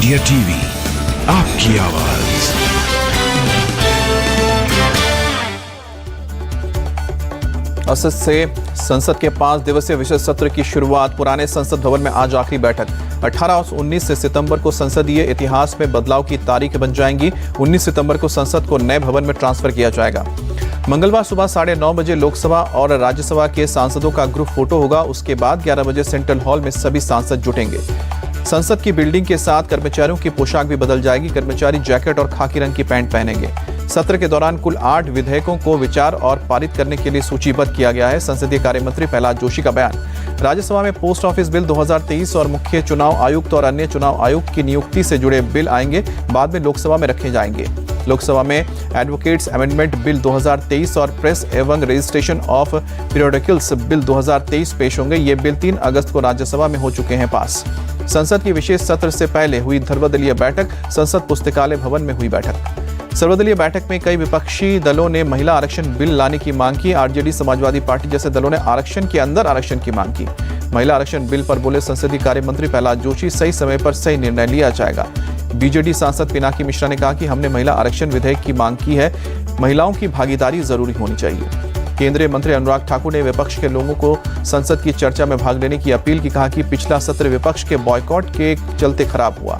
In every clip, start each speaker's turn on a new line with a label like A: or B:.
A: India TV, आपकी आवाज।
B: असद से संसद के 5 दिवसीय विशेष सत्र की शुरुआत। पुराने संसद भवन में आज आखिरी बैठक। 18 और 19 सितंबर को संसदीय इतिहास में बदलाव की तारीख बन जाएंगी। 19 सितंबर को संसद को नए भवन में ट्रांसफर किया जाएगा। मंगलवार सुबह 9:30 बजे लोकसभा और राज्यसभा के सांसदों का ग्रुप फोटो होगा। उसके बाद 11 बजे सेंट्रल हॉल में सभी सांसद जुटेंगे। संसद की बिल्डिंग के साथ कर्मचारियों की पोशाक भी बदल जाएगी। कर्मचारी जैकेट और खाकी रंग की पैंट पहनेंगे। सत्र के दौरान कुल 8 विधेयकों को विचार और पारित करने के लिए सूचीबद्ध किया गया है। संसदीय कार्य मंत्री प्रहलाद जोशी का बयान। राज्यसभा में पोस्ट ऑफिस बिल 2023 और मुख्य चुनाव आयुक्त और अन्य चुनाव आयुक्त की नियुक्ति से जुड़े बिल आएंगे, बाद में लोकसभा में रखे जाएंगे। लोकसभा में एडवोकेट्स अमेंडमेंट बिल 2023 और प्रेस एवं रजिस्ट्रेशन ऑफ पीरियोडिकल्स बिल 2023 पेश होंगे। ये बिल 3 अगस्त को राज्यसभा में हो चुके हैं पास। संसद की विशेष सत्र से पहले हुई सर्वदलीय बैठक। संसद पुस्तकालय भवन में हुई बैठक। सर्वदलीय बैठक में कई विपक्षी दलों ने महिला आरक्षण बिल लाने की मांग की। आरजेडी, समाजवादी पार्टी जैसे दलों ने आरक्षण के अंदर आरक्षण की मांग की। महिला आरक्षण बिल पर बोले संसदीय कार्य मंत्री प्रहलाद जोशी, सही समय पर सही निर्णय लिया जाएगा। बीजेडी सांसद पिनाकी मिश्रा ने कहा कि हमने महिला आरक्षण विधेयक की मांग की है। महिलाओं की भागीदारी जरूरी होनी चाहिए। केंद्रीय मंत्री अनुराग ठाकुर ने विपक्ष के लोगों को संसद की चर्चा में भाग लेने की अपील की। कहा कि पिछला सत्र विपक्ष के बॉयकॉट के चलते खराब हुआ।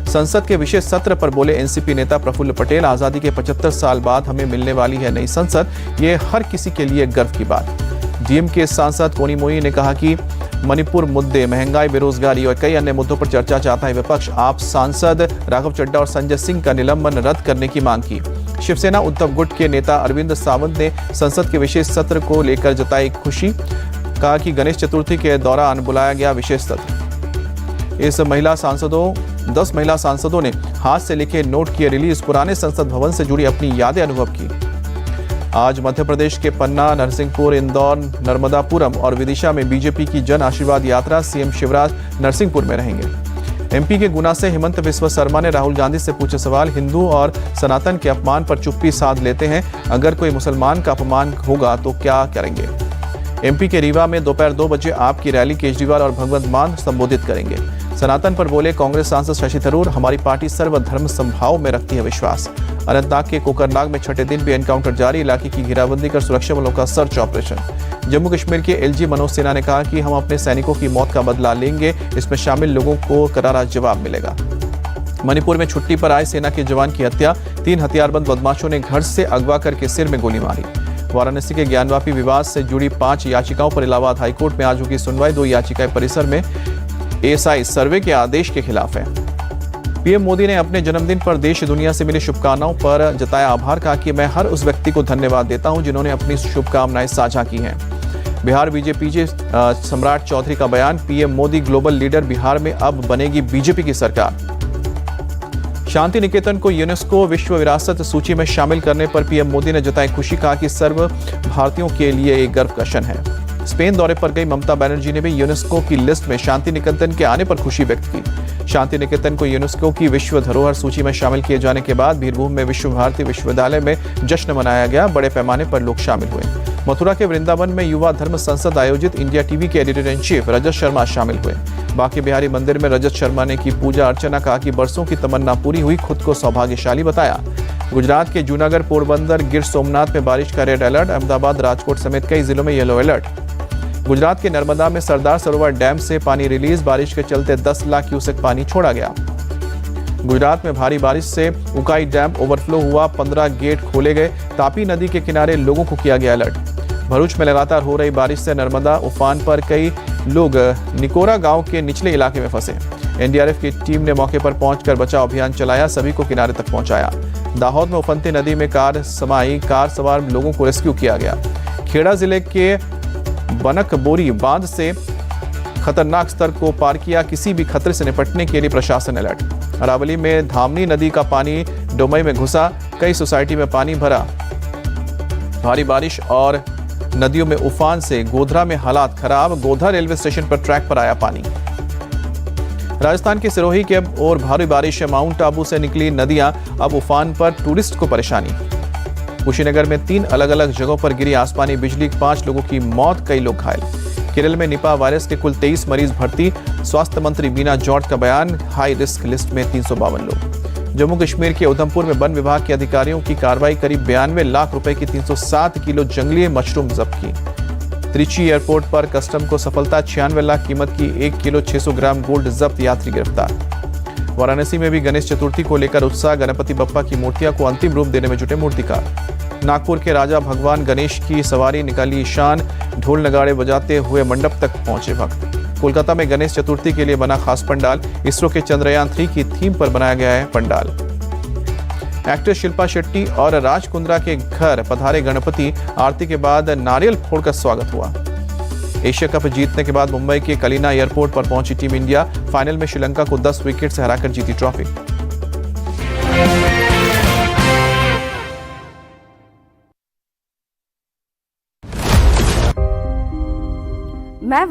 B: संसद के विशेष सत्र पर बोले एनसीपी नेता प्रफुल्ल पटेल, आजादी के 75 साल बाद हमें मिलने वाली है नई संसद, ये हर किसी के लिए गर्व की बात। डीएमके सांसद कोनी मोई ने कहा कि मणिपुर मुद्दे, महंगाई, बेरोजगारी और कई अन्य मुद्दों पर चर्चा चाहता है विपक्ष। आप सांसद राघव चड्ढा और संजय सिंह का निलंबन रद्द करने की मांग की। शिवसेना उद्धव गुट के नेता अरविंद सावंत ने संसद के विशेष सत्र को लेकर जताई खुशी। कहा कि गणेश चतुर्थी के दौरान बुलाया गया विशेष सत्र। 10 महिला सांसदों ने हाथ से लिखे नोट किए रिलीज। पुराने संसद भवन से जुड़ी अपनी यादें अनुभव की। आज मध्य प्रदेश के पन्ना, नरसिंहपुर, इंदौर, नर्मदापुरम और विदिशा में बीजेपी की जन आशीर्वाद यात्रा। सीएम शिवराज नरसिंहपुर में रहेंगे। एमपी के गुना से हिमंत बिस्वा शर्मा ने राहुल गांधी से पूछे सवाल। हिंदू और सनातन के अपमान पर चुप्पी साध लेते हैं, अगर कोई मुसलमान का अपमान होगा तो क्या करेंगे। एमपी के रीवा में दोपहर 2 बजे आपकी रैली केजरीवाल और भगवंत मान संबोधित करेंगे। सनातन पर बोले कांग्रेस सांसद शशि थरूर, हमारी पार्टी सर्वधर्म समभाव में रखती है विश्वास। अनंतनाग के कोकरनाग में छठे दिन भी एनकाउंटर जारी। इलाके की घेराबंदी कर सुरक्षा बलों का सर्च ऑपरेशन। जम्मू कश्मीर के एलजी मनोज सिन्हा ने कहा कि हम अपने सैनिकों की मौत का बदला लेंगे, इसमें शामिल लोगों को करारा जवाब मिलेगा। मणिपुर में छुट्टी पर आए सेना के जवान की हत्या। 3 हथियारबंद बदमाशों ने घर से अगवा करके सिर में गोली मारी। वाराणसी के ज्ञानवापी विवाद से जुड़ी 5 याचिकाओं पर इलाहाबाद हाईकोर्ट में आज होगी सुनवाई। 2 याचिकाएं परिसर में एएसआई सर्वे के आदेश के खिलाफ है। पीएम मोदी ने अपने जन्मदिन पर देश दुनिया से मिली शुभकामनाओं पर जताया आभार। कहा कि मैं हर उस व्यक्ति को धन्यवाद देता हूं जिन्होंने अपनी शुभकामनाएं साझा की हैं। बिहार बीजेपी सम्राट चौधरी का बयान। PM Modi global leader, Bihar में अब बनेगी बीजेपी की सरकार। शांति निकेतन को यूनेस्को विश्व विरासत सूची में शामिल करने पर पीएम मोदी ने जताई खुशी। कहा कि सर्व भारतीयों के लिए एक गर्व का क्षण है। स्पेन दौरे पर गई ममता बनर्जी ने भी यूनेस्को की लिस्ट में शांति निकेतन के आने पर खुशी व्यक्त की। शांति निकेतन को यूनेस्को की विश्व धरोहर सूची में शामिल किए जाने के बाद बीरभूम में विश्व भारती विश्वविद्यालय में जश्न मनाया गया। बड़े पैमाने पर लोग शामिल हुए। मथुरा के वृंदावन में युवा धर्म संसद आयोजित। इंडिया टीवी के editor in chief Rajat Sharma शामिल हुए। बांके बिहारी मंदिर में रजत शर्मा ने की पूजा अर्चना। कहा कि बरसों की तमन्ना पूरी हुई, खुद को सौभाग्यशाली बताया। गुजरात के जूनागढ़, पोरबंदर, गिर सोमनाथ में बारिश का रेड अलर्ट। अहमदाबाद, राजकोट समेत कई जिलों में येलो अलर्ट। गुजरात के नर्मदा में सरदार सरोवर डैम से पानी रिलीज। बारिश के चलते 10 लाख क्यूसेक पानी छोड़ा गया। गुजरात में भारी बारिश से उकाई डैम ओवरफ्लो हुआ। 15 गेट खोले गए। तापी नदी के किनारे लोगों को किया गया अलर्ट। भरूच में लगातार हो रही बारिश से नर्मदा उफान पर कई लोग निकोरा गांव के निचले इलाके में फंसे। एनडीआरएफ की टीम ने मौके पर पहुंचकर बचाव अभियान चलाया, सभी को किनारे तक पहुंचाया। दाहोद में उफनती नदी में कार सवार लोगों को रेस्क्यू किया गया। खेड़ा जिले के बनक बोरी बांध से खतरनाक स्तर को पार किया। किसी भी खतरे से निपटने के लिए प्रशासन अलर्ट। अरावली में धामनी नदी का पानी डोमई में घुसा। कई सोसाइटी में पानी भरा। भारी बारिश और नदियों में उफान से गोधरा में हालात खराब। गोधरा रेलवे स्टेशन पर ट्रैक पर आया पानी। राजस्थान के सिरोही के और भारी बारिश। माउंट आबू से निकली नदियां अब उफान पर, टूरिस्ट को परेशानी। कुशीनगर में 3 अलग अलग जगहों पर गिरी आसमानी बिजली। 5 लोगों की मौत, कई लोग घायल। केरल में निपा वायरस के कुल 23 मरीज भर्ती। स्वास्थ्य मंत्री बीना जॉर्ज का बयान, हाई रिस्क लिस्ट में 352 लोग। जम्मू कश्मीर के उधमपुर में वन विभाग के अधिकारियों की कार्रवाई, करीब 92 लाख रुपए की 307 किलो जंगली मशरूम जब्त की। त्रिची एयरपोर्ट पर कस्टम को सफलता, 96 लाख कीमत की 1 किलो 600 ग्राम गोल्ड जब्त, यात्री गिरफ्तार। वाराणसी में भी गणेश चतुर्थी को लेकर उत्साह, गणपति बप्पा की मूर्तियां को अंतिम रूप देने में जुटे मूर्तिकार। नागपुर के राजा भगवान गणेश की सवारी निकाली शान, ढोल नगाड़े बजाते हुए मंडप तक पहुंचे भक्त। कोलकाता में गणेश चतुर्थी के लिए बना खास पंडाल, इसरो के चंद्रयान 3 की थीम पर बनाया गया है पंडाल। एक्ट्रेस शिल्पा शेट्टी और राज कुंद्रा के घर पधारे गणपति, आरती के बाद नारियल फोड़कर स्वागत हुआ। एशिया कप जीतने के बाद मुंबई के कलिना एयरपोर्ट पर पहुंची टीम इंडिया, फाइनल में श्रीलंका को 10 विकेट से हराकर जीती ट्रॉफी।
C: मैं